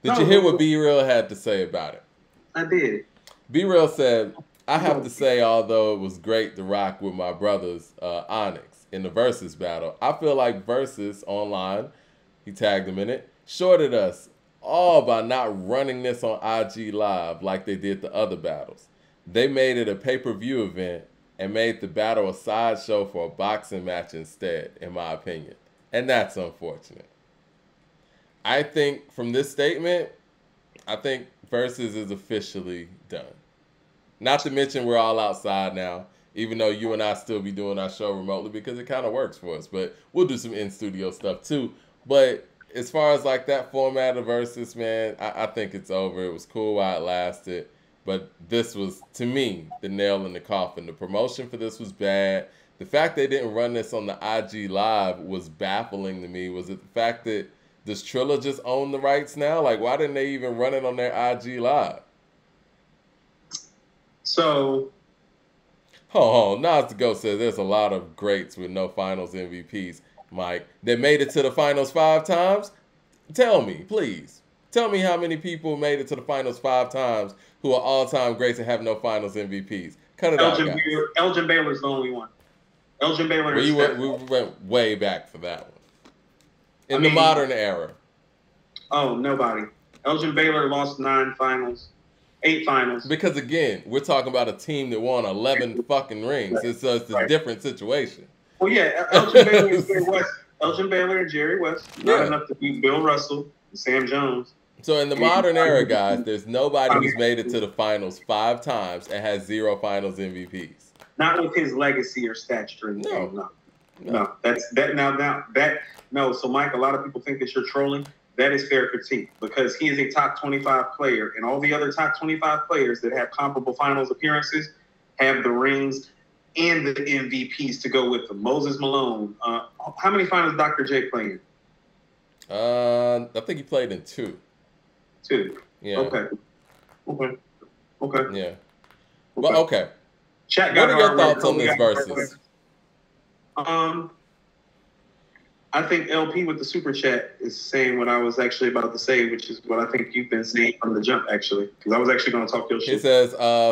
Did you hear what B-Real had to say about it? I did. B-Real said, I have to say, although it was great to rock with my brothers, ONYX, in the Verzuz battle, I feel like Verzuz online, he tagged him in it, shorted us all by not running this on IG Live like they did the other battles. They made it a pay-per-view event and made the battle a sideshow for a boxing match instead, in my opinion. And that's unfortunate. I think from this statement, I think Verzuz is officially done. Not to mention we're all outside now, even though you and I still be doing our show remotely because it kind of works for us. But we'll do some in-studio stuff too. But as far as like that format of Verzuz, man, I think it's over. It was cool while it lasted. But this was, to me, the nail in the coffin. The promotion for this was bad. The fact they didn't run this on the IG Live was baffling to me. Was it the fact that does Trilla just own the rights now? Like, why didn't they even run it on their IG Live? So, Nas the Ghost says there's a lot of greats with no finals MVPs, Mike, that made it to the finals 5 times. Tell me, please. Tell me how many people made it to the finals 5 times who are all-time greats and have no finals MVPs. Cut it out, guys. Elgin Baylor's the only one. Elgin Baylor is we went way back for that one. In the modern era. Oh, nobody. Elgin Baylor lost 9 finals. 8 finals. Because again, we're talking about a team that won 11 fucking rings. Right. It's a different situation. Well, yeah, Elgin Baylor and Jerry West. Elgin Baylor and Jerry West. Not enough to beat Bill Russell and Sam Jones. So in the modern era, guys, there's nobody who's made it to the finals 5 times and has 0 finals MVPs. Not with his legacy or stature. No. No. So Mike, a lot of people think that you're trolling. That is fair critique because he is a top 25 player, and all the other top 25 players that have comparable finals appearances have the rings and the MVPs to go with them. Moses Malone. How many finals Dr. J played in? I think he played in 2. 2. Yeah. Okay. Yeah. Well, okay. What are your thoughts on this Verzuz? I think LP with the super chat is saying what I was actually about to say, which is what I think you've been saying from the jump, actually. Because I was actually going to talk your shit. He says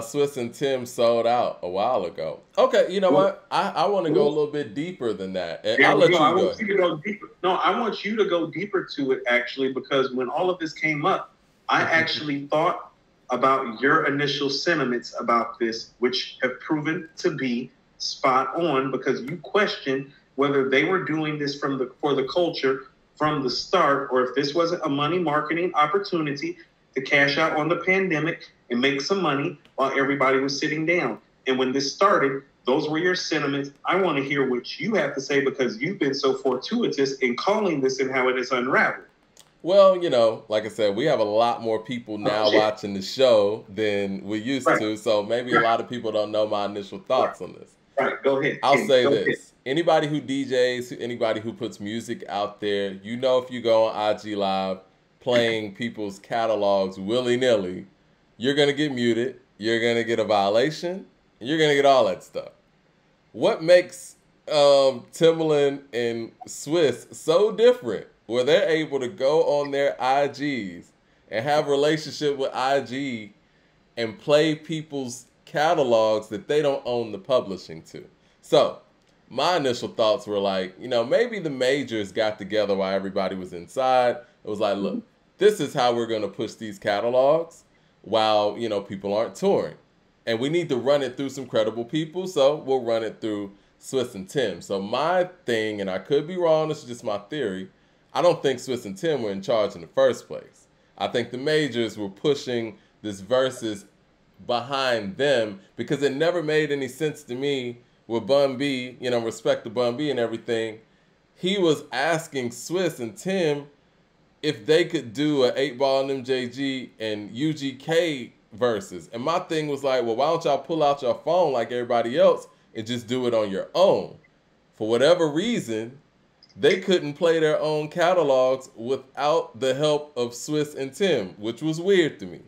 Swiss and Tim sold out a while ago. Okay, you know what? I want to go a little bit deeper than that. I'll let you go. I want you to go deeper. No, I want you to go deeper to it, actually, because when all of this came up, I actually thought about your initial sentiments about this, which have proven to be spot on, because you questioned whether they were doing this for the culture from the start, or if this wasn't a money marketing opportunity to cash out on the pandemic and make some money while everybody was sitting down. And when this started, those were your sentiments. I want to hear what you have to say because you've been so fortuitous in calling this and how it is unraveled. Well, you know, like I said, we have a lot more people now watching the show than we used to, so maybe a lot of people don't know my initial thoughts on this. Right, go ahead. I'll say this. Anybody who DJs, anybody who puts music out there, you know if you go on IG Live playing people's catalogs willy-nilly, you're going to get muted, you're going to get a violation, and you're going to get all that stuff. What makes Timbaland and Swiss so different where they're able to go on their IGs and have a relationship with IG and play people's catalogs that they don't own the publishing to? So my initial thoughts were like, you know, maybe the majors got together while everybody was inside. It was like, look, this is how we're going to push these catalogs while, you know, people aren't touring. And we need to run it through some credible people, so we'll run it through Swiss and Tim. So my thing, and I could be wrong, this is just my theory, I don't think Swiss and Tim were in charge in the first place. I think the majors were pushing this Verzuz behind them because it never made any sense to me with Bun B, you know, respect to Bun B and everything. He was asking Swiss and Tim if they could do a 8-Ball and MJG and UGK Verzuz. And my thing was like, well, why don't y'all pull out your phone like everybody else and just do it on your own? For whatever reason, they couldn't play their own catalogs without the help of Swiss and Tim, which was weird to me.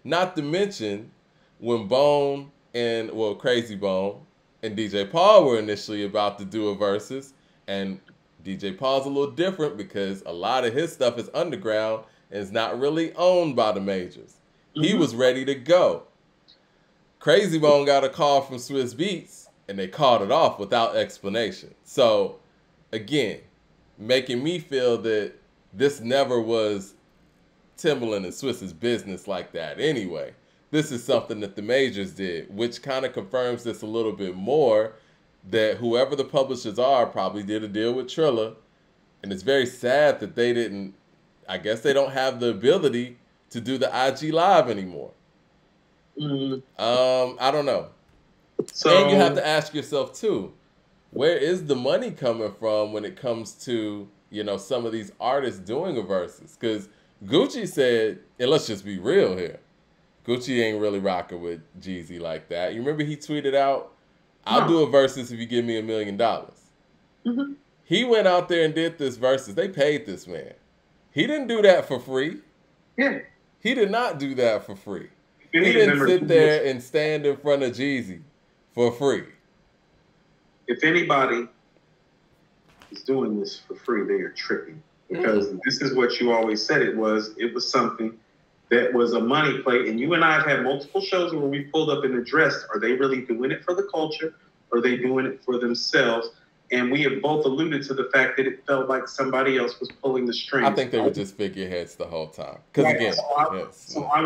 Not to mention when Bone and, well, Crazy Bone and DJ Paul were initially about to do a Verzuz, and DJ Paul's a little different because a lot of his stuff is underground and is not really owned by the majors. He Mhm. was ready to go. Crazy Bone got a call from Swiss Beats, and they called it off without explanation. So, again, making me feel that this never was Timbaland and Swiss's business like that anyway. This is something that the majors did, which kind of confirms this a little bit more, that whoever the publishers are probably did a deal with Trilla, and it's very sad that they didn't, I guess they don't have the ability to do the IG Live anymore. Mhm. I don't know. So And you have to ask yourself too, where is the money coming from when it comes to, you know, some of these artists doing a versus? Because Gucci said, and let's just be real here, Gucci ain't really rocking with Jeezy like that. You remember he tweeted out, I'll do a versus if you give me $1 million. Mhm. He went out there and did this versus. They paid this man. He didn't do that for free. Yeah. He did not do that for free. If He any didn't member- sit there and stand in front of Jeezy for free. If anybody is doing this for free, they are tripping. Because this is what you always said it was. It was something that was a money play. And you and I have had multiple shows where we pulled up and addressed, are they really doing it for the culture? Or are they doing it for themselves? And we have both alluded to the fact that it felt like somebody else was pulling the strings. I think they were just figureheads the whole time. Because Right. again, So I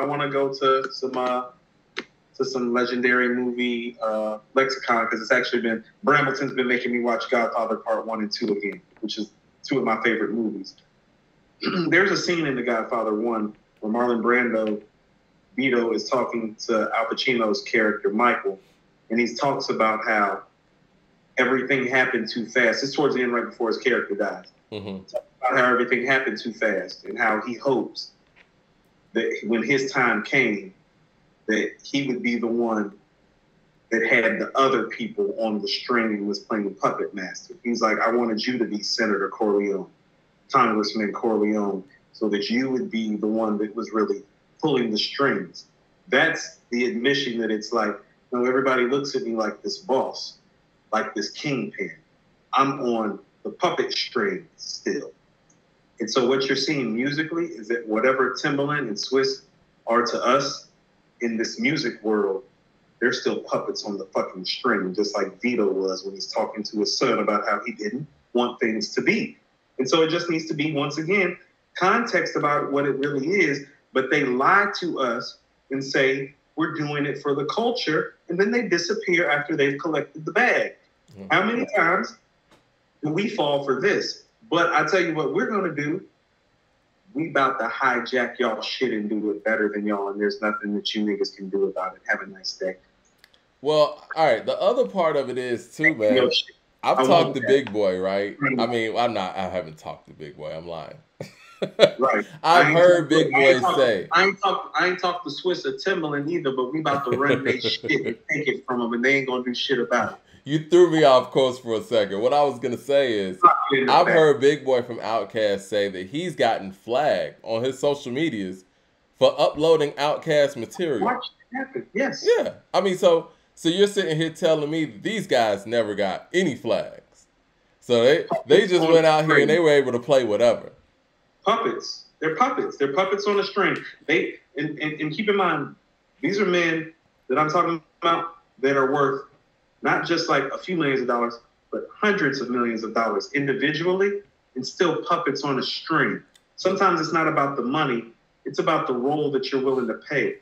want to go to some legendary movie lexicon, because it's actually been, Brambleton's been making me watch Godfather Part 1 and 2 again, which is two of my favorite movies. There's a scene in The Godfather 1 where Marlon Brando, Vito, is talking to Al Pacino's character, Michael, and he talks about how everything happened too fast. It's towards the end, right before his character dies. Mm-hmm. About how everything happened too fast and how he hopes that when his time came, that he would be the one that had the other people on the string and was playing puppet master. He's like, I wanted you to be Senator Corleone, Congressman Corleone, so that you would be the one that was really pulling the strings. That's the admission that it's like, you know, everybody looks at me like this boss, like this kingpin. I'm on the puppet string still. And so what you're seeing musically is that whatever Timbaland and Swiss are to us in this music world, they're still puppets on the fucking string, just like Vito was when he's talking to his son about how he didn't want things to be. And so it just needs to be, once again, context about what it really is, but they lie to us and say, we're doing it for the culture, and then they disappear after they've collected the bag. Mm-hmm. How many times do we fall for this? But I tell you what we're going to do. We about to hijack y'all shit and do it better than y'all, and there's nothing that you niggas can do about it. Have a nice day. Well, all right. The other part of it is, too, man, I've talked to Big Boy, right? I mean, I haven't talked to Big Boy. I'm lying. Right. I've heard Big Boy say. I ain't talked to Swiss or Timbaland either, but we about to run their shit and take it from them, and they ain't going to do shit about it. You threw me off course for a second. What I was going to say is, I've heard Big Boy from Outkast say that he's gotten flagged on his social medias for uploading Outkast material. Watch it happen. Yes. Yeah. I mean, so you're sitting here telling me that these guys never got any flags. So they just went out here and they were able to play whatever. Puppets. They're puppets. They're puppets on a string. And keep in mind, these are men that I'm talking about that are worth not just like a few millions of dollars, but hundreds of millions of dollars individually, and still puppets on a string. Sometimes it's not about the money. It's about the role that you're willing to play,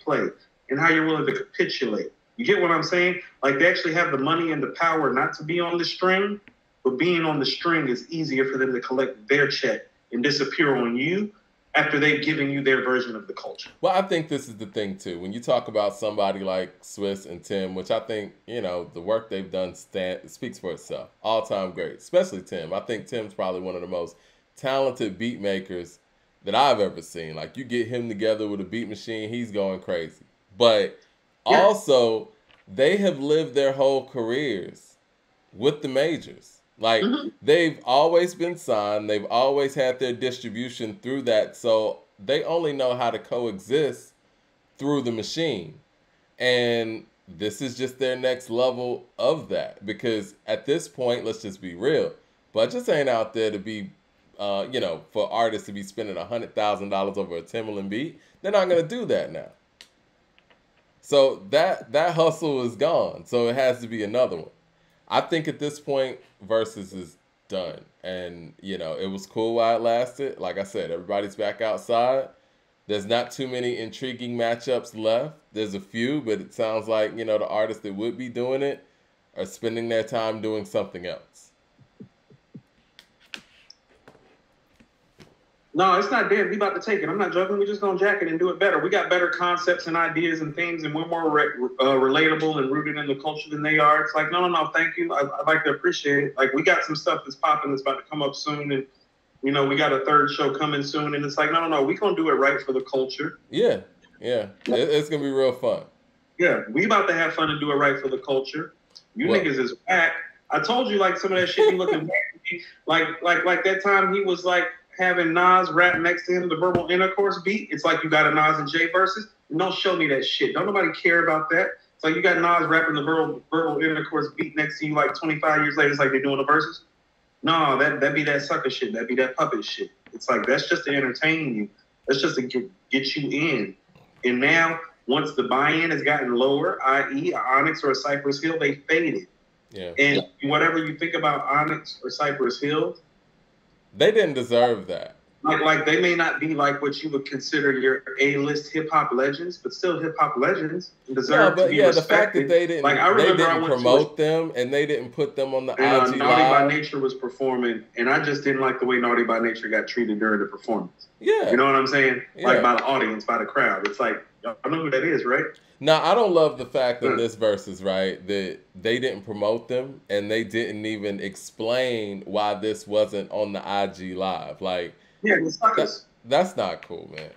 and how you're willing to capitulate. You get what I'm saying? Like, they actually have the money and the power not to be on the string, but being on the string is easier for them to collect their check and disappear on you after they've given you their version of the culture. Well, I think this is the thing, too. When you talk about somebody like Swiss and Tim, which I think, you know, the work they've done speaks for itself. All-time great, especially Tim. I think Tim's probably one of the most talented beat makers that I've ever seen. Like, you get him together with a beat machine, he's going crazy. But also, they have lived their whole careers with the majors. Like, they've always been signed. They've always had their distribution through that. So they only know how to coexist through the machine. And this is just their next level of that. Because at this point, let's just be real, budgets ain't out there to be you know, for artists to be spending $100,000 over a Timbaland beat, they're not gonna do that now. So that hustle is gone. So it has to be another one. I think at this point, Versus is done, and you know, it was cool while it lasted. Like I said, everybody's back outside. There's not too many intriguing matchups left. There's a few, but it sounds like, you know, the artists that would be doing it are spending their time doing something else. No, it's not dead. We about to take it. I'm not joking. We're just gonna jack it and do it better. We got better concepts and ideas and things, and we're more relatable and rooted in the culture than they are. It's like, no, thank you. I'd like to appreciate it. Like, we got some stuff that's popping that's about to come up soon, and you know, we got a third show coming soon, and it's like, no, we gonna do it right for the culture. Yeah. It's gonna be real fun. Yeah, we about to have fun and do it right for the culture. You niggas is whack. I told you, like, some of that shit be looking back. Like that time he was like having Nas rap next to him, the verbal intercourse beat. It's like you got a Nas and Jay versus. Don't show me that shit. Don't nobody care about that. It's like you got Nas rapping the verbal intercourse beat next to you like 25 years later. It's like they're doing the verses. No, that be that sucker shit. That be that puppet shit. It's like, that's just to entertain you. That's just to get you in. And now, once the buy-in has gotten lower, i.e. a ONYX or a Cypress Hill, they faded. Yeah. And whatever you think about ONYX or Cypress Hill, they didn't deserve that. Like they may not be like what you would consider your A-list hip-hop legends, but still hip-hop legends deserve to be respected. The fact that they didn't, like, I didn't promote them and they didn't put them on the IG Naughty Live. by Nature was performing, and I just didn't like the way Naughty by Nature got treated during the performance. Yeah. You know what I'm saying? Yeah. Like, by the audience, by the crowd. It's like, y'all know who that is, right? Now, I don't love the fact in this Versus, right, that they didn't promote them and they didn't even explain why this wasn't on the IG Live. Like, yeah, it's suckers. That's not cool, man.